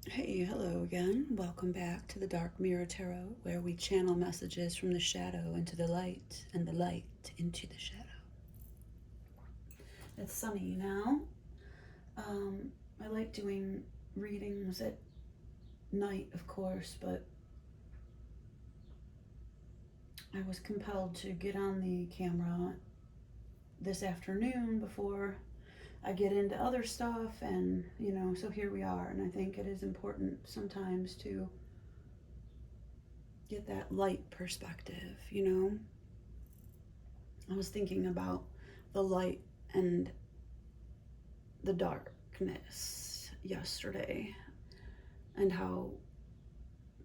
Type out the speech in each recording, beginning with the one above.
Hey, hello again. Welcome back to the Dark Mirror Tarot, where we channel messages from the shadow into the light and the light into the shadow. It's sunny now. I like doing readings at night, of course, but I was compelled to get on the camera this afternoon before I get into other stuff, and so here we are. And I think it is important sometimes to get that light perspective. I was thinking about the light and the darkness yesterday, and how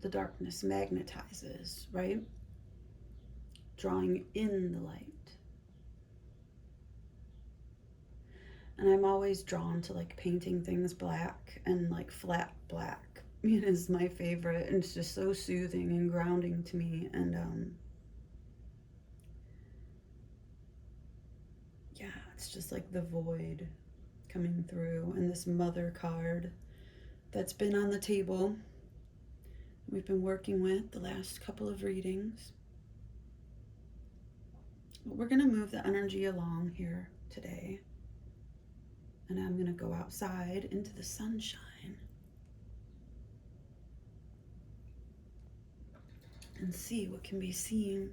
the darkness magnetizes, right? Drawing in the light. And I'm always drawn to like painting things black, and like flat black is my favorite, and it's just so soothing and grounding to me. And yeah, it's just like the void coming through. And this mother card that's been on the table, we've been working with the last couple of readings. But we're going to move the energy along here today. And I'm going to go outside into the sunshine and see what can be seen.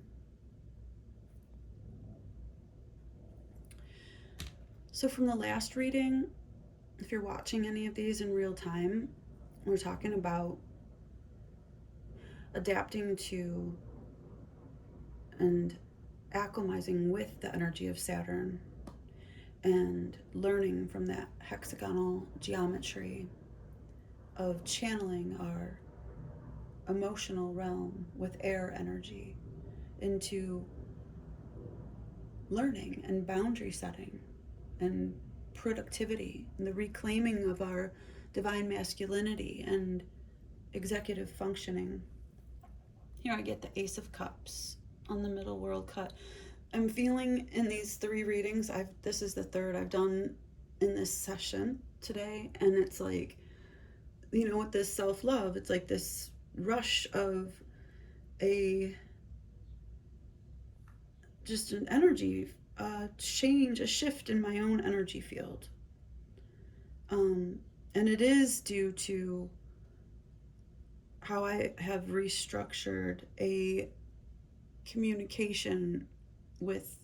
So from the last reading, if you're watching any of these in real time, we're talking about adapting to and acclimatizing with the energy of Saturn and learning from that hexagonal geometry of channeling our emotional realm with air energy into learning and boundary setting and productivity and the reclaiming of our divine masculinity and executive functioning. Here I get the Ace of Cups on the middle world cut. I'm feeling in these 3 readings, this is the 3rd I've done in this session today, and it's like, with this self-love, it's like this rush of just an energy change, a shift in my own energy field. And it is due to how I have restructured a communication with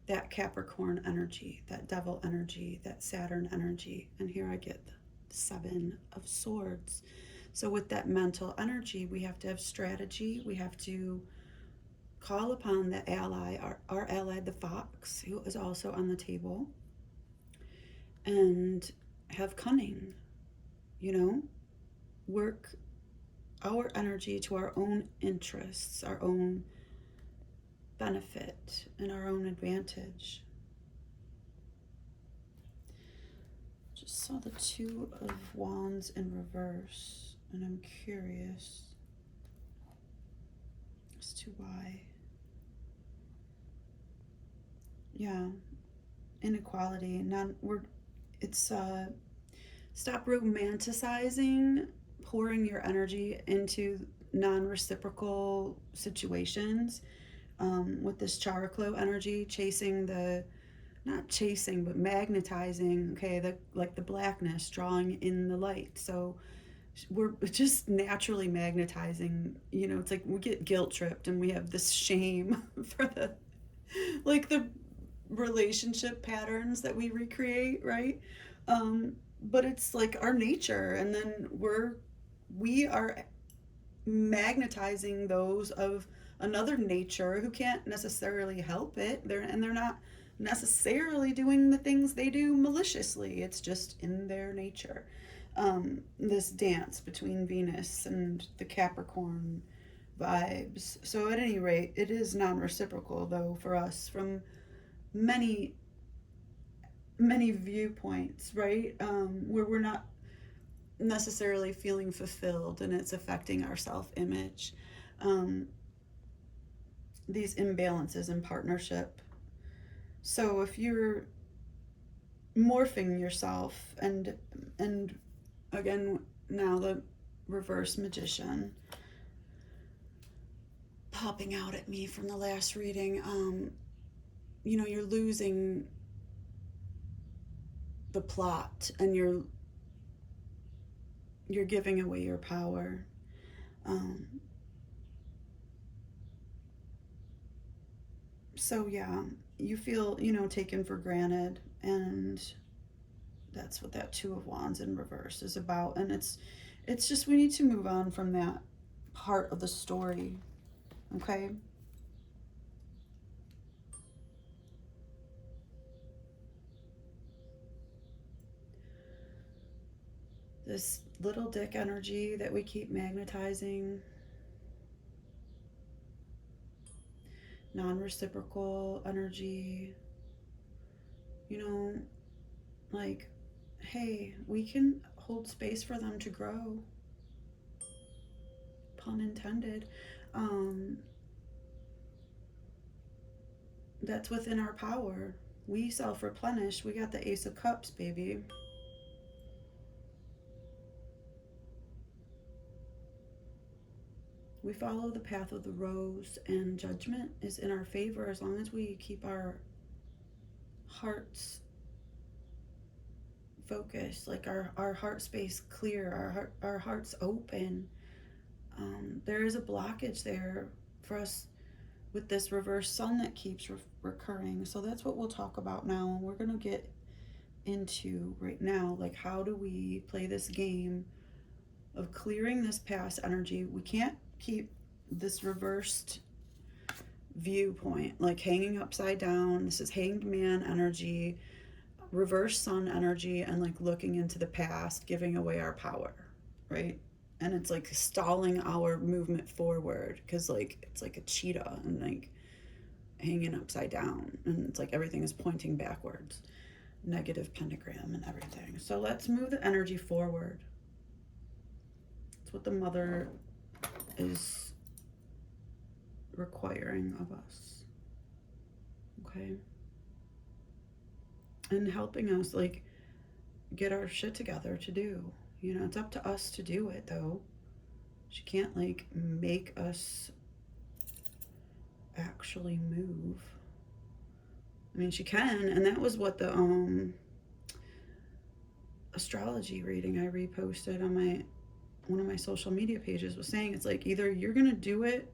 that Capricorn energy, that devil energy, that Saturn energy. And here I get the 7 of Swords. So with that mental energy, we have to have strategy. We have to call upon the ally, our ally, the fox, who is also on the table, and have cunning, work our energy to our own interests, our own benefit, and our own advantage. Just saw the 2 of Wands in reverse, and I'm curious as to why. Yeah, inequality. Stop romanticizing pouring your energy into non-reciprocal situations. With this Characlo energy, not chasing, but magnetizing, okay, the blackness, drawing in the light. So we're just naturally magnetizing, it's like we get guilt tripped and we have this shame for the relationship patterns that we recreate, right? But it's like our nature, and then we are magnetizing those of another nature who can't necessarily help it. They're not necessarily doing the things they do maliciously. It's just in their nature. This dance between Venus and the Capricorn vibes. So at any rate, it is non-reciprocal though for us from many viewpoints, right? Where we're not necessarily feeling fulfilled, and it's affecting our self-image. These imbalances in partnership. So if you're morphing yourself and again, Now the reverse magician popping out at me from the last reading. You're losing the plot, and you're giving away your power. So yeah, you feel, taken for granted, and that's what that Two of Wands in reverse is about. And it's just, we need to move on from that part of the story. Okay? This little dick energy that we keep magnetizing, non-reciprocal energy, like, hey, we can hold space for them to grow. Pun intended. That's within our power. We self-replenish. We got the Ace of Cups, baby. We follow the path of the rose, and judgment is in our favor as long as we keep our hearts focused, like our heart space clear, our hearts open. There is a blockage there for us with this reverse sun that keeps recurring. So that's what we'll talk about now, and we're going to get into right now, like, how do we play this game of clearing this past energy. We can't keep this reversed viewpoint, like hanging upside down. This is hanged man energy, reverse sun energy, and like looking into the past, giving away our power, right? And it's like stalling our movement forward, because like it's like a cheetah and like hanging upside down, and it's like everything is pointing backwards, negative pentagram and everything. So let's move the energy forward. It's what the mother is requiring of us, okay? And helping us like get our shit together to do. It's up to us to do it, though. She can't like make us actually move. I mean, she can, and that was what the astrology reading I reposted on one of my social media pages was saying. It's like, either you're gonna do it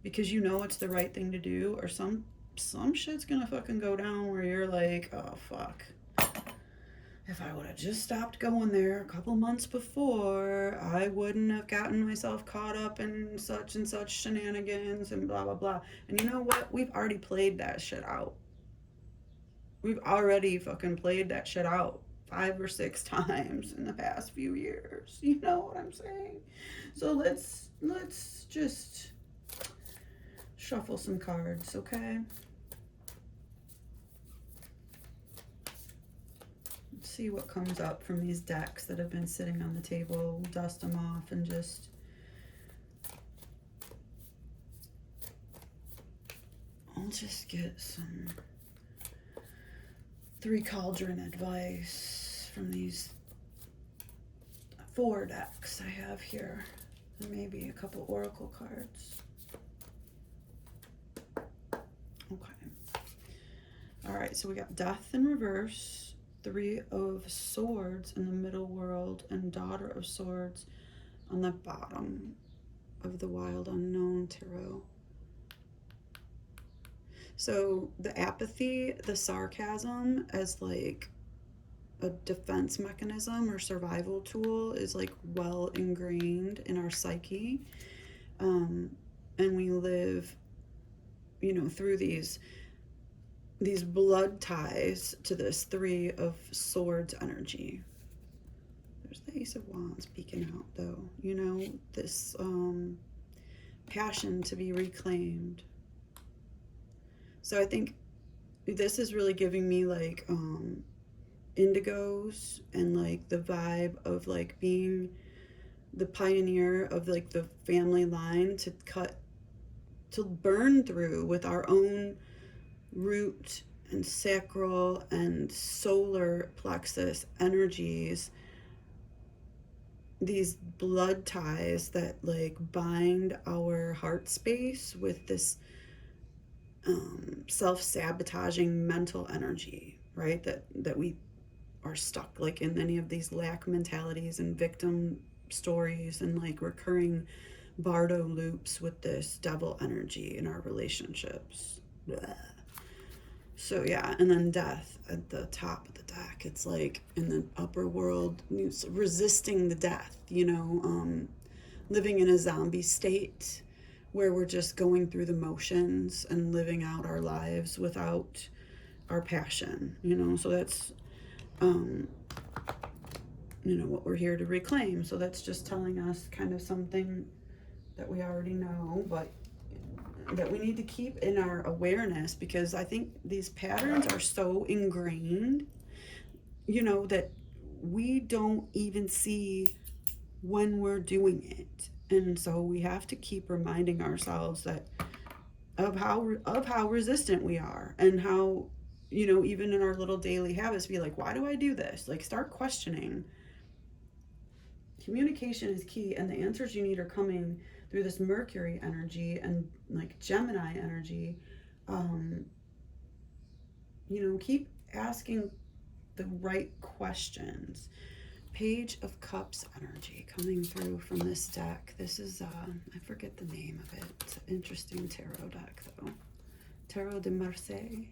because you know it's the right thing to do, or some shit's gonna fucking go down where you're like, oh fuck, if I would have just stopped going there a couple months before, I wouldn't have gotten myself caught up in such and such shenanigans and blah blah blah. And you know what, we've already played that shit out. We've already fucking played that shit out 5 or 6 times in the past few years. You know what I'm saying? So let's just shuffle some cards, okay? Let's see what comes up from these decks that have been sitting on the table. We'll dust them off and just... I'll just get some 3 cauldron advice from these 4 decks I have here. And maybe a couple oracle cards. Okay. All right, so we got Death in reverse, 3 of Swords in the middle world, and Daughter of Swords on the bottom of the Wild Unknown Tarot. So the apathy, the sarcasm as like a defense mechanism or survival tool is like well ingrained in our psyche. And we live, through these blood ties to this 3 of Swords energy. There's the Ace of Wands peeking out though, this passion to be reclaimed. So I think this is really giving me like indigos and like the vibe of like being the pioneer of like the family line to burn through with our own root and sacral and solar plexus energies these blood ties that like bind our heart space with this self-sabotaging mental energy, right? That we are stuck like in any of these lack mentalities and victim stories and like recurring bardo loops with this devil energy in our relationships. Blah. So yeah, and then death at the top of the deck. It's like in the upper world, resisting the death, living in a zombie state where we're just going through the motions and living out our lives without our passion, So that's, what we're here to reclaim. So that's just telling us kind of something that we already know, but that we need to keep in our awareness, because I think these patterns are so ingrained, that we don't even see when we're doing it. And so we have to keep reminding ourselves that of how resistant we are, and how, even in our little daily habits, be like, why do I do this? Like, start questioning. Communication is key, and the answers you need are coming through this Mercury energy and like Gemini energy. Keep asking the right questions. Page of Cups energy coming through from this deck. This is, I forget the name of it. It's an interesting tarot deck, though. Tarot de Marseille.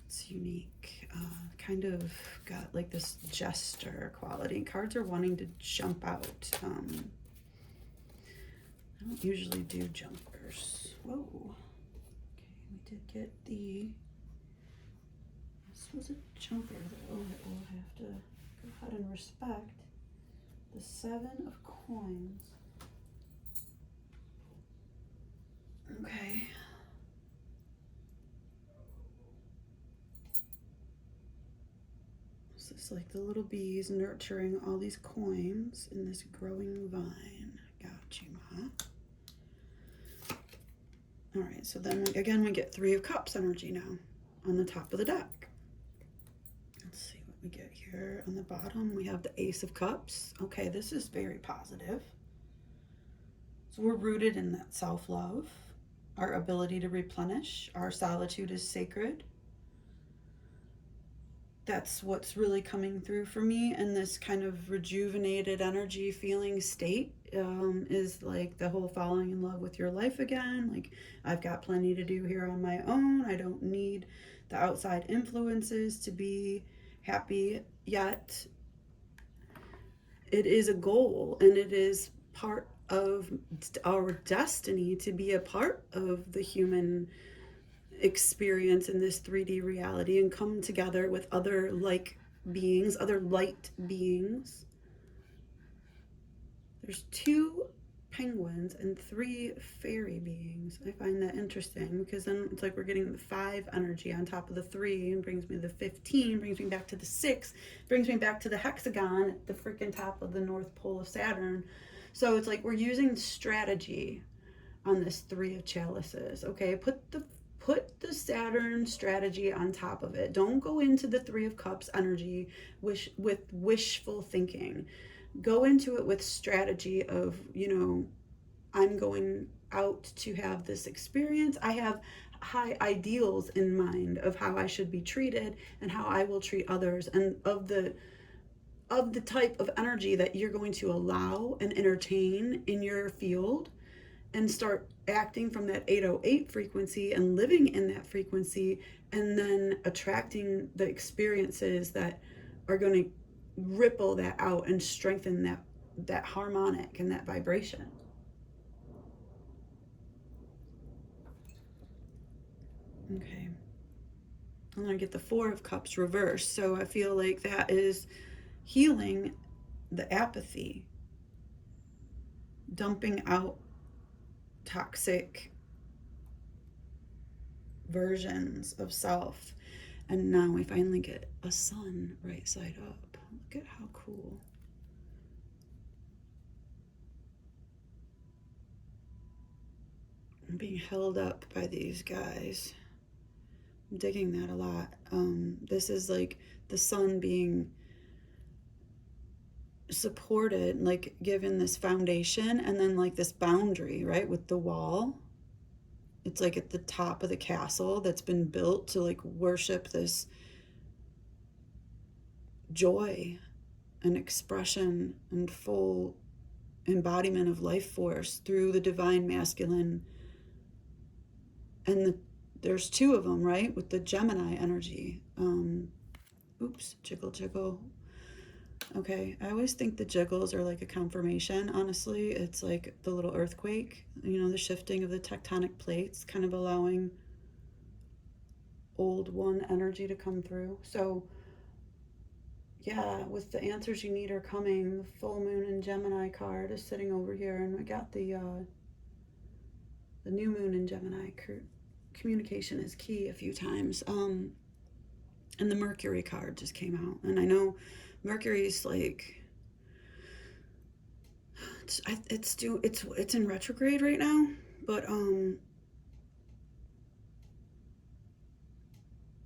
It's unique. Kind of got like this gesture quality. Cards are wanting to jump out. I don't usually do jumpers. Whoa. Okay, we did get the... This was a jumper, though, that we'll have to go ahead and respect. The 7 of Coins. Okay. So it's like the little bees nurturing all these coins in this growing vine. Got you, Ma. All right, so then again we get 3 of Cups energy now on the top of the deck. Let's see what we get here. On the bottom we have the Ace of Cups. Okay, this is very positive. So we're rooted in that self-love, our ability to replenish, our solitude is sacred. That's what's really coming through for me, and this kind of rejuvenated energy feeling state is like the whole falling in love with your life again. Like, I've got plenty to do here on my own. I don't need the outside influences to be happy yet. It is a goal, and it is part of our destiny to be a part of the human experience in this 3D reality and come together with other like beings, other light beings. There's 2 penguins and 3 fairy beings. I find that interesting, because then it's like we're getting the 5 energy on top of the 3, and brings me to the 15, brings me back to the 6, brings me back to the hexagon at the freaking top of the North Pole of Saturn. So it's like we're using strategy on this 3 of Chalices. Okay, put the Saturn strategy on top of it. Don't go into the 3 of Cups energy with wishful thinking. Go into it with strategy of, I'm going out to have this experience. I have high ideals in mind of how I should be treated and how I will treat others, and of the type of energy that you're going to allow and entertain in your field, and start acting from that 808 frequency and living in that frequency, and then attracting the experiences that are going to ripple that out and strengthen that harmonic and that vibration. Okay. I'm going to get the 4 of Cups reversed. So I feel like that is healing the apathy, dumping out toxic versions of self. And now we finally get a sun right side up. Look at how cool. I'm being held up by these guys. I'm digging that a lot. This is like the sun being supported, like given this foundation and then like this boundary, right, with the wall. It's like at the top of the castle that's been built to like worship this joy and expression and full embodiment of life force through the divine masculine. And there's two of them, right, with the Gemini energy. Oops, jiggle, jiggle. Okay, I always think the jiggles are like a confirmation, honestly. It's like the little earthquake, you know, the shifting of the tectonic plates, kind of allowing old one energy to come through. So, yeah, with the answers you need are coming. The full moon in Gemini card is sitting over here, and we got the new moon in Gemini. Communication is key a few times. And the Mercury card just came out, and I know Mercury's like it's in retrograde right now, but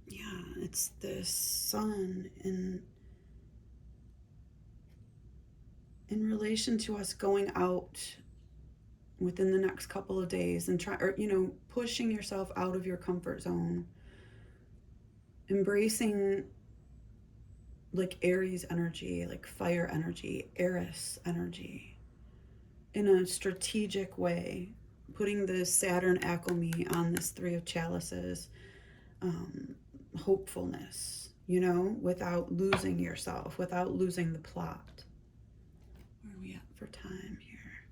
yeah, it's the sun in relation to us going out within the next couple of days and pushing yourself out of your comfort zone, embracing like Aries energy, like fire energy, Eris energy in a strategic way, putting the Saturn alchemy on this Three of Chalices, hopefulness, without losing yourself, without losing the plot. Where are we at for time here?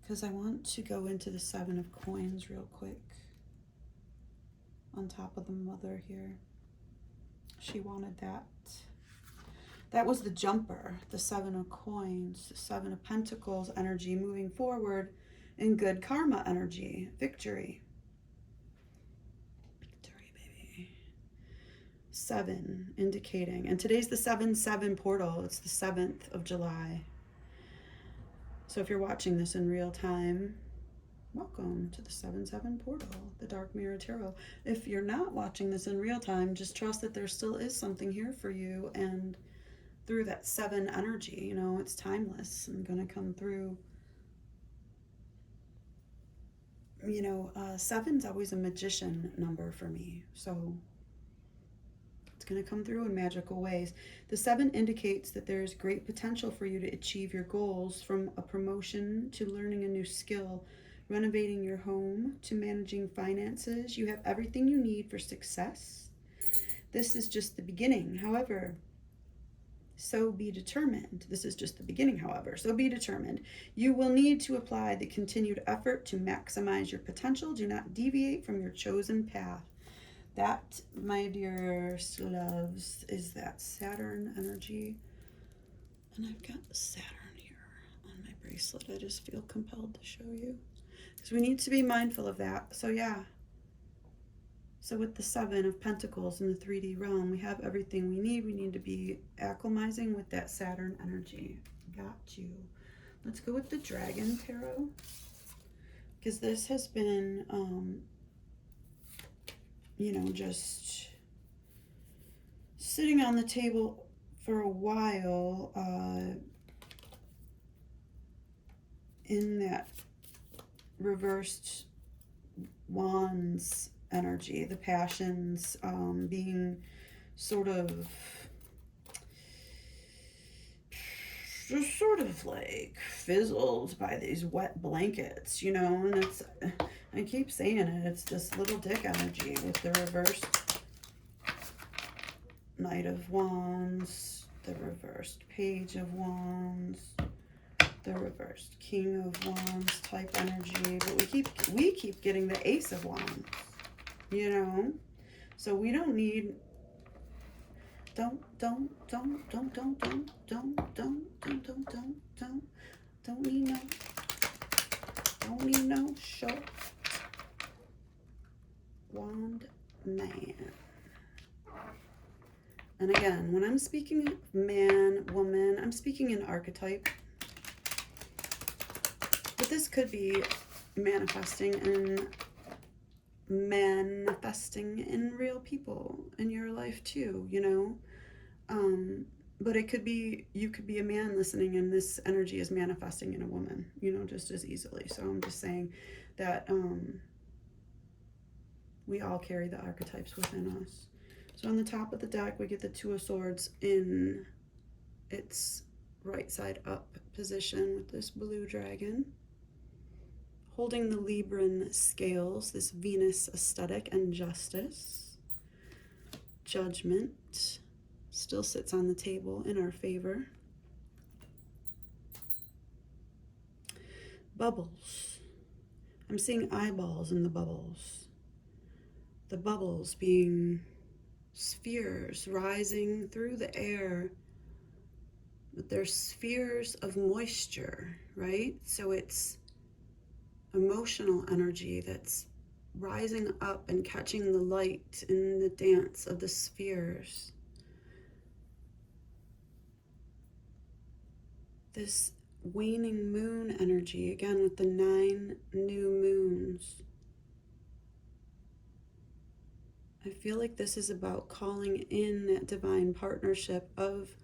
Because I want to go into the Seven of Coins real quick. On top of the Mother here. She wanted that. That was the jumper, the Seven of Coins, the Seven of Pentacles energy moving forward in good karma energy. Victory. Victory, baby. 7 indicating. And today's the 7/7 portal. It's the 7th of July. So if you're watching this in real time, welcome to the 7/7 portal, the Dark Mirror Tarot. If you're not watching this in real time, just trust that there still is something here for you. And through that 7 energy, it's timeless and going to come through. 7's always a magician number for me. So it's going to come through in magical ways. The 7 indicates that there is great potential for you to achieve your goals, from a promotion to learning a new skill, renovating your home to managing finances. You have everything you need for success. This is just the beginning. However, so be determined. This is just the beginning, however. So be determined. You will need to apply the continued effort to maximize your potential. Do not deviate from your chosen path. That, my dear loves, is that Saturn energy. And I've got the Saturn here on my bracelet. I just feel compelled to show you, because we need to be mindful of that. So yeah. So with the 7 of Pentacles in the 3D realm, we have everything we need. We need to be acclimatizing with that Saturn energy. Got you. Let's go with the Dragon Tarot, because this has been, just sitting on the table for a while, in that reversed Wands energy, the passions being sort of like fizzled by these wet blankets, and it's, I keep saying it, it's this little dick energy with the reversed Knight of Wands, the reversed Page of Wands, the reversed King of Wands type energy, but we keep getting the Ace of Wands. So we don't need, don't need no short wand man. And again, when I'm speaking man, woman, I'm speaking in archetype. But this could be manifesting in real people in your life too, But it could be, you could be a man listening and this energy is manifesting in a woman, you know, just as easily. So I'm just saying that we all carry the archetypes within us. So on the top of the deck, we get the Two of Swords in its right side up position with this blue dragon, holding the Libran scales, this Venus aesthetic, and justice. Judgment still sits on the table in our favor. Bubbles. I'm seeing eyeballs in the bubbles. The bubbles being spheres rising through the air, but they're spheres of moisture, right? So it's emotional energy that's rising up and catching the light in the dance of the spheres. This waning moon energy, again with the 9 new moons. I feel like this is about calling in that divine partnership of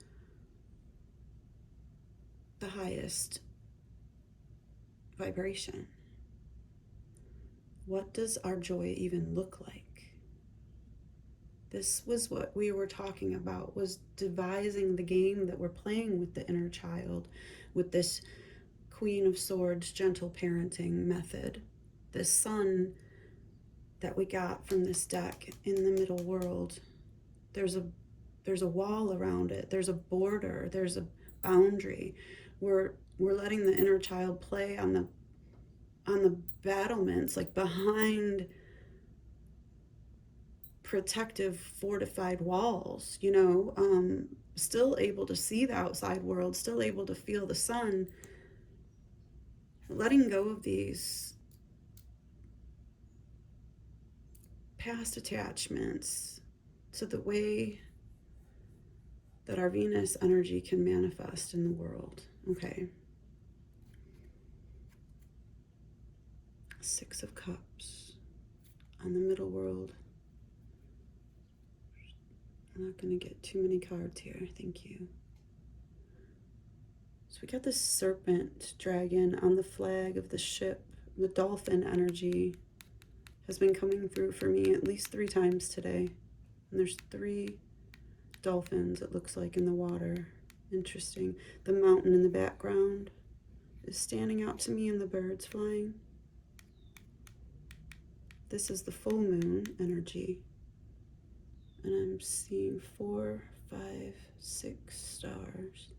the highest vibration. What does our joy even look like? This was what we were talking about, was devising the game that we're playing with the inner child, with this Queen of Swords gentle parenting method. This sun that we got from this deck in the middle world. There's a wall around it. There's a border. There's a boundary. We're letting the inner child play on the battlements, like behind protective fortified walls, you know, still able to see the outside world, still able to feel the sun, letting go of these past attachments to the way that our Venus energy can manifest in the world. Okay. 6 of Cups on the middle world. I'm not going to get too many cards here. Thank you. So we got this serpent dragon on the flag of the ship. The dolphin energy has been coming through for me at least 3 times today. And there's 3 dolphins, it looks like, in the water. Interesting. The mountain in the background is standing out to me and the birds flying. This is the full moon energy. And I'm seeing 4, 5, 6 stars.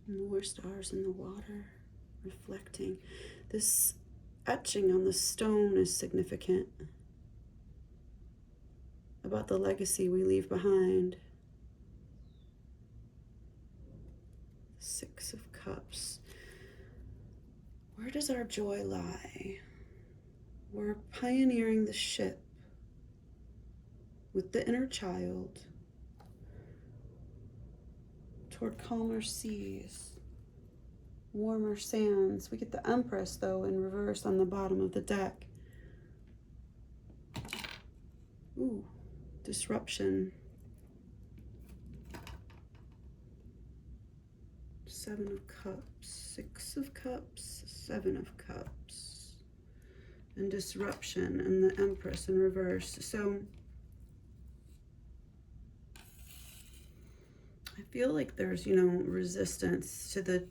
More stars in the water, reflecting. This etching on the stone is significant about the legacy we leave behind. 6 of Cups. Where does our joy lie? We're pioneering the ship with the inner child toward calmer seas, warmer sands. We get the Empress, though, in reverse on the bottom of the deck. Ooh, disruption. 7 of Cups, 6 of Cups, 7 of Cups, and disruption, and the Empress in reverse. So I feel like there's, you know, resistance to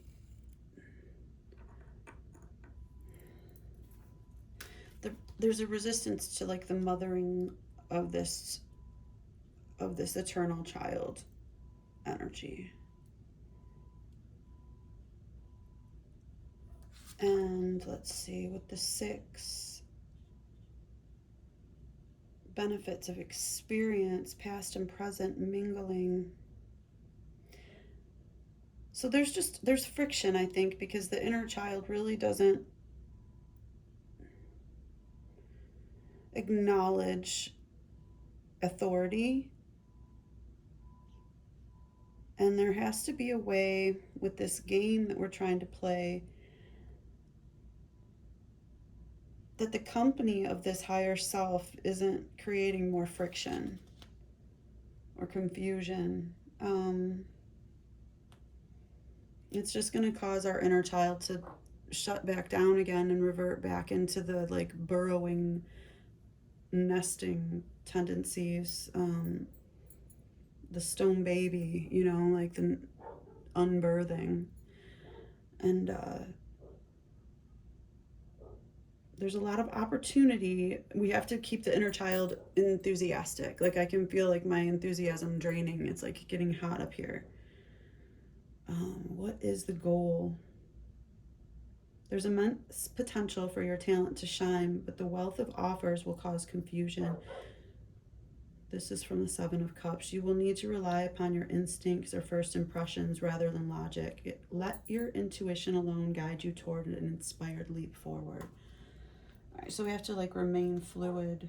there's a resistance to like the mothering of this eternal child energy. And let's see, with the 6, benefits of experience, past and present mingling. So there's friction, I think, because the inner child really doesn't acknowledge authority. And there has to be a way with this game that we're trying to play that the company of this higher self isn't creating more friction. or confusion. It's just going to cause our inner child to shut back down again and revert back into the like burrowing, nesting tendencies, the stone baby, you know, like the unbirthing. And there's a lot of opportunity. We have to keep the inner child enthusiastic. Like I can feel like my enthusiasm draining. It's like getting hot up here. What is the goal? There's immense potential for your talent to shine, but the wealth of offers will cause confusion. This is from the Seven of Cups. You will need to rely upon your instincts or first impressions rather than logic. Let your intuition alone guide you toward an inspired leap forward. All right, so we have to like remain fluid.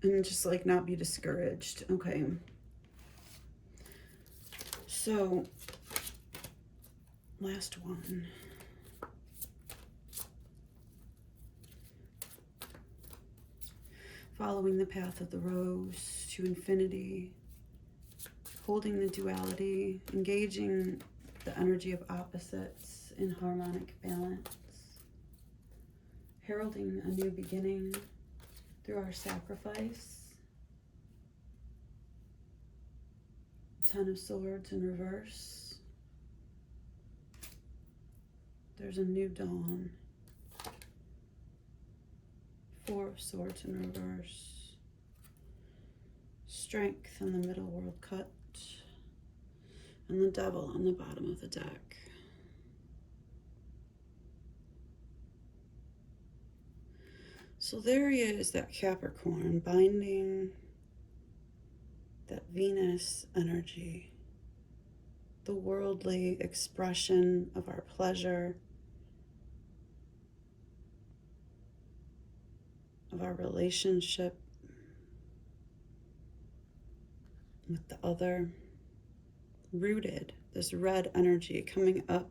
And just like not be discouraged. Okay. So, last one. Following the path of the rose to infinity, holding the duality, engaging the energy of opposites in harmonic balance, heralding a new beginning through our sacrifice. Ten of Swords in reverse. There's a new dawn. Four of Swords in reverse. Strength in the middle world cut. And the Devil on the bottom of the deck. So there he is, that Capricorn, binding that Venus energy, the worldly expression of our pleasure, of our relationship with the other, rooted, this red energy coming up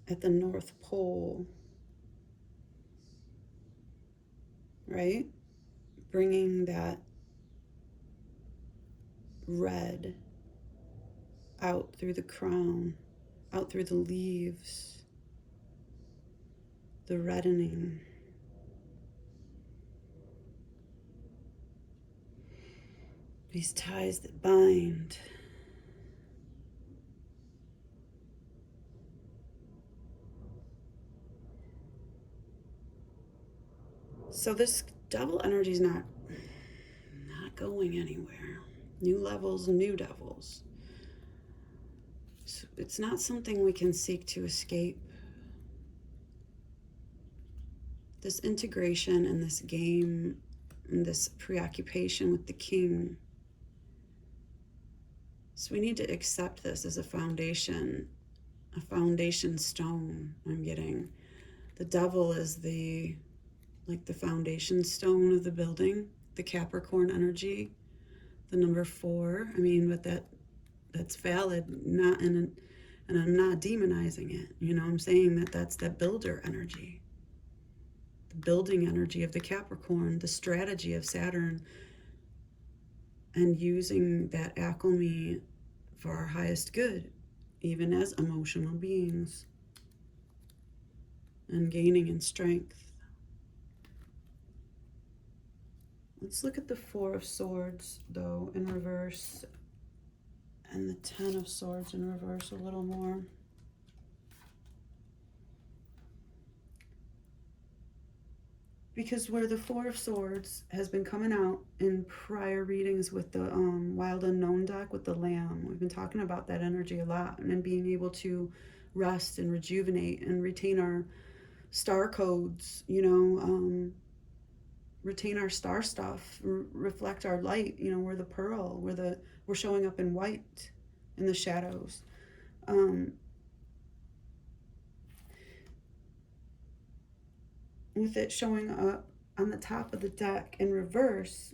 at the North Pole, right? Bringing that red out through the crown, out through the leaves, the reddening. These ties that bind. So this devil energy is not going anywhere. New levels, new devils. So it's not something we can seek to escape. This integration and this game and this preoccupation with the king. So we need to accept this as a foundation stone I'm getting. The devil is the foundation stone of the building, the Capricorn energy, the number 4. I mean, but that's valid, and I'm not demonizing it. You know, I'm saying that's that builder energy, the building energy of the Capricorn, the strategy of Saturn, and using that alchemy for our highest good, even as emotional beings, and gaining in strength. Let's look at the 4 of Swords, though, in reverse, and the 10 of Swords in reverse a little more. Because where the 4 of Swords has been coming out in prior readings with the Wild Unknown deck with the Lamb, we've been talking about that energy a lot, and then being able to rest and rejuvenate and retain our star codes, you know, retain our star stuff, reflect our light. You know, we're the pearl, we're showing up in white in the shadows. With it showing up on the top of the deck in reverse,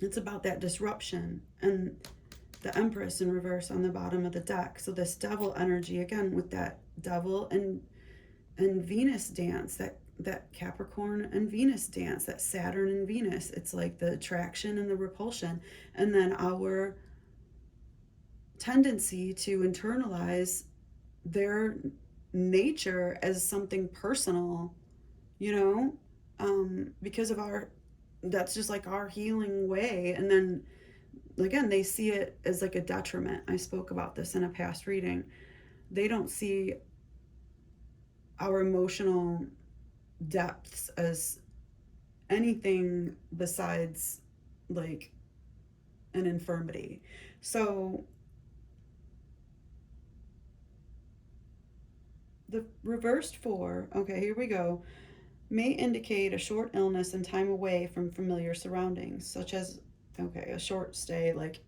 it's about that disruption and the Empress in reverse on the bottom of the deck. So this devil energy, again, with that devil and Venus dance, that Capricorn and Venus dance, that Saturn and Venus. It's like the attraction and the repulsion. And then our tendency to internalize their nature as something personal, you know, because of that's just like our healing way. And then again, they see it as like a detriment. I spoke about this in a past reading. They don't see our emotional depths as anything besides like an infirmity. So the reversed 4, okay, here we go, may indicate a short illness and time away from familiar surroundings, such as, okay, a short stay like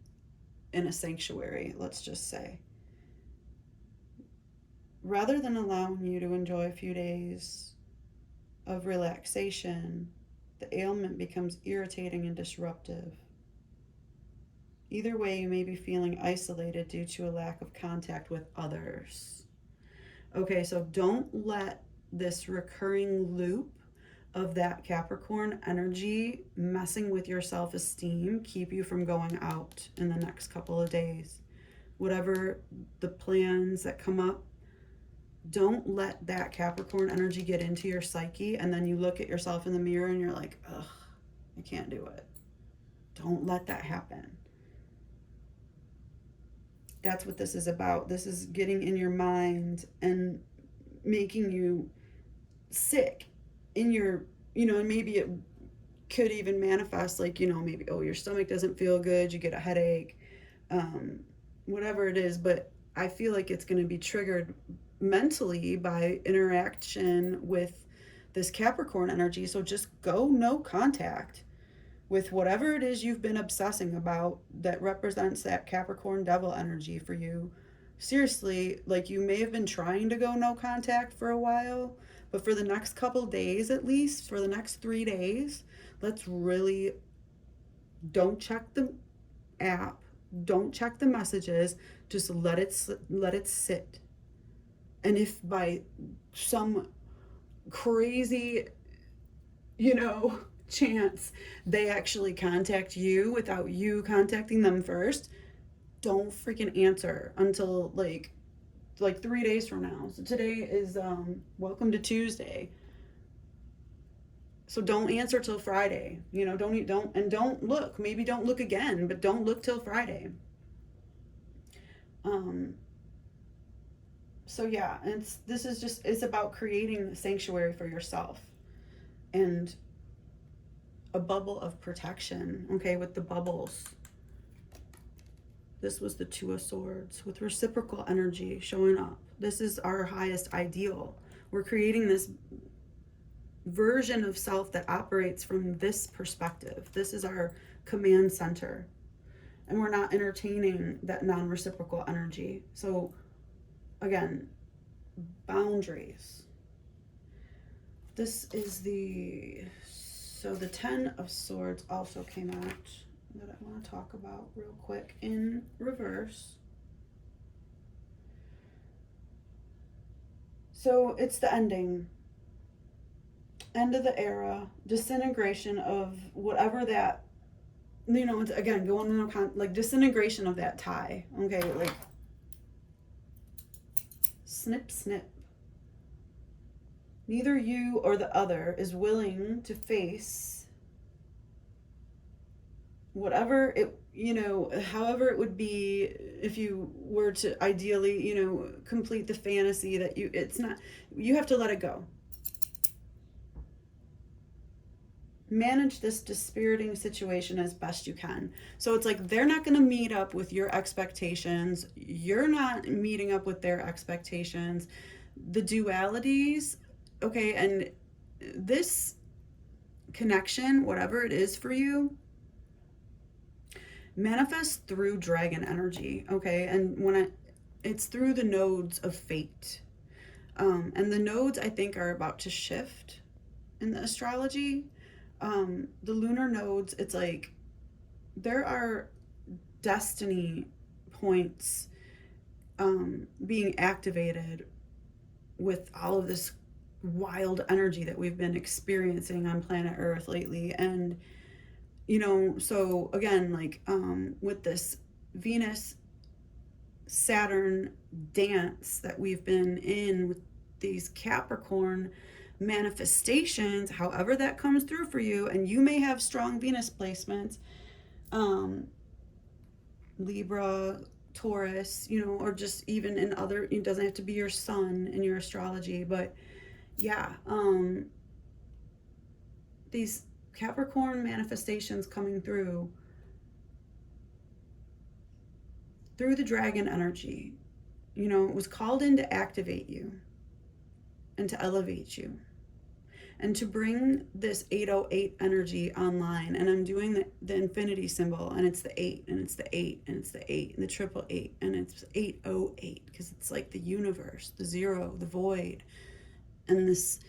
in a sanctuary, let's just say. Rather than allowing you to enjoy a few days of relaxation, the ailment becomes irritating and disruptive. Either way, you may be feeling isolated due to a lack of contact with others. Okay, so don't let this recurring loop of that Capricorn energy messing with your self-esteem keep you from going out in the next couple of days. Whatever the plans that come up, don't let that Capricorn energy get into your psyche and then you look at yourself in the mirror and you're like, ugh, I can't do it. Don't let that happen. That's what this is about. This is getting in your mind and making you sick in your, and maybe it could even manifest like, maybe, oh, your stomach doesn't feel good, you get a headache, whatever it is. But I feel like it's going to be triggered mentally by interaction with this Capricorn energy. So just go no contact with whatever it is you've been obsessing about that represents that Capricorn devil energy for you. Seriously, like you may have been trying to go no contact for a while, but for the next couple days, at least for the next 3 days, let's really don't check the app, don't check the messages, just let it sit. And if by some crazy, chance they actually contact you without you contacting them first, don't freaking answer until like 3 days from now. So today is welcome to Tuesday. So don't answer till Friday. Don't look. Maybe don't look again, but don't look till Friday. So yeah, it's about creating a sanctuary for yourself and a bubble of protection, okay, with the bubbles. This was the 2 of Swords with reciprocal energy showing up. This is our highest ideal. We're creating this version of self that operates from this perspective. This is our command center. And we're not entertaining that non-reciprocal energy. So again, boundaries. This is so the 10 of Swords also came out that I want to talk about real quick in reverse. So it's the end of the era, disintegration of whatever that, it's again going on like disintegration of that tie. Okay, like snip, snip. Neither you or the other is willing to face whatever it, however it would be if you were to ideally, complete the fantasy that you have to let it go. Manage this dispiriting situation as best you can. So it's like they're not going to meet up with your expectations. You're not meeting up with their expectations. The dualities, okay, and this connection, whatever it is for you, manifests through dragon energy, okay? And it's through the nodes of fate. And the nodes, I think, are about to shift in the astrology. The lunar nodes, it's like there are destiny points being activated with all of this wild energy that we've been experiencing on planet Earth lately. And, you know, so again, like with this Venus Saturn dance that we've been in with these Capricorn manifestations, however that comes through for you, and you may have strong Venus placements, Libra, Taurus, you know, or just even in other, it doesn't have to be your sun in your astrology, but yeah, these Capricorn manifestations coming through the dragon energy, you know, it was called in to activate you and to elevate you and to bring this 808 energy online. And I'm doing the infinity symbol, and it's the 8, and it's the 8, and it's the 8, and the triple 8, and it's 808, because it's like the universe, the zero, the void, and this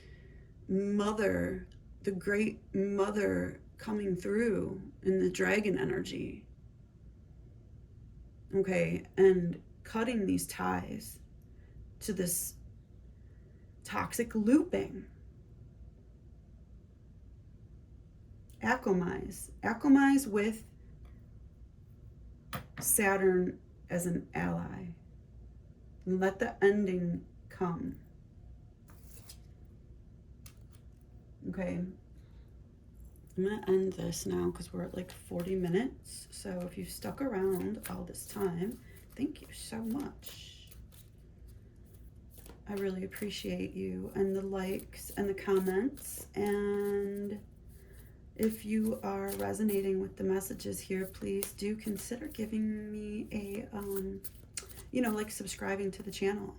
mother, the great mother coming through in the dragon energy. Okay, and cutting these ties to this toxic looping. Alchemize with Saturn as an ally. And let the ending come. Okay, I'm going to end this now because we're at like 40 minutes. So if you've stuck around all this time, thank you so much. I really appreciate you, and the likes and the comments. And if you are resonating with the messages here, please do consider giving me a, you know, like subscribing to the channel.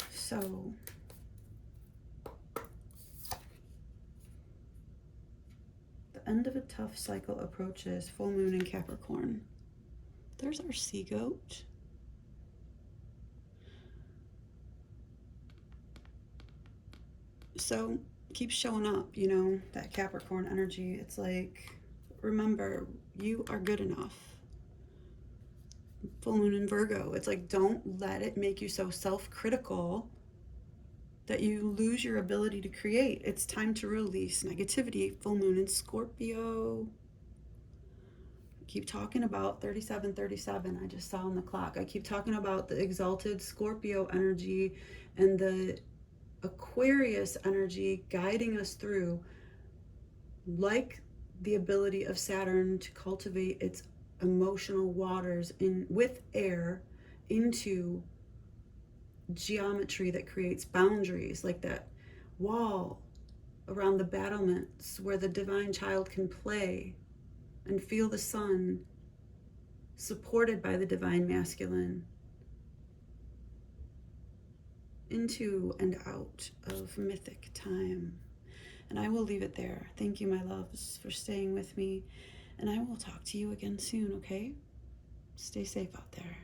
So the end of a tough cycle approaches. Full moon in Capricorn. There's our sea goat. So keep showing up, you know, that Capricorn energy. It's like, remember, you are good enough. Full moon in Virgo. It's like, don't let it make you so self-critical that you lose your ability to create. It's time to release negativity. Full moon in Scorpio. I keep talking about 3737. I just saw on the clock. I keep talking about the exalted Scorpio energy and the Aquarius energy guiding us through, like the ability of Saturn to cultivate its emotional waters in with air into geometry that creates boundaries, like that wall around the battlements where the divine child can play and feel the sun supported by the divine masculine, into and out of mythic time. And I will leave it there. Thank you, my loves, for staying with me. And I will talk to you again soon, okay? Stay safe out there.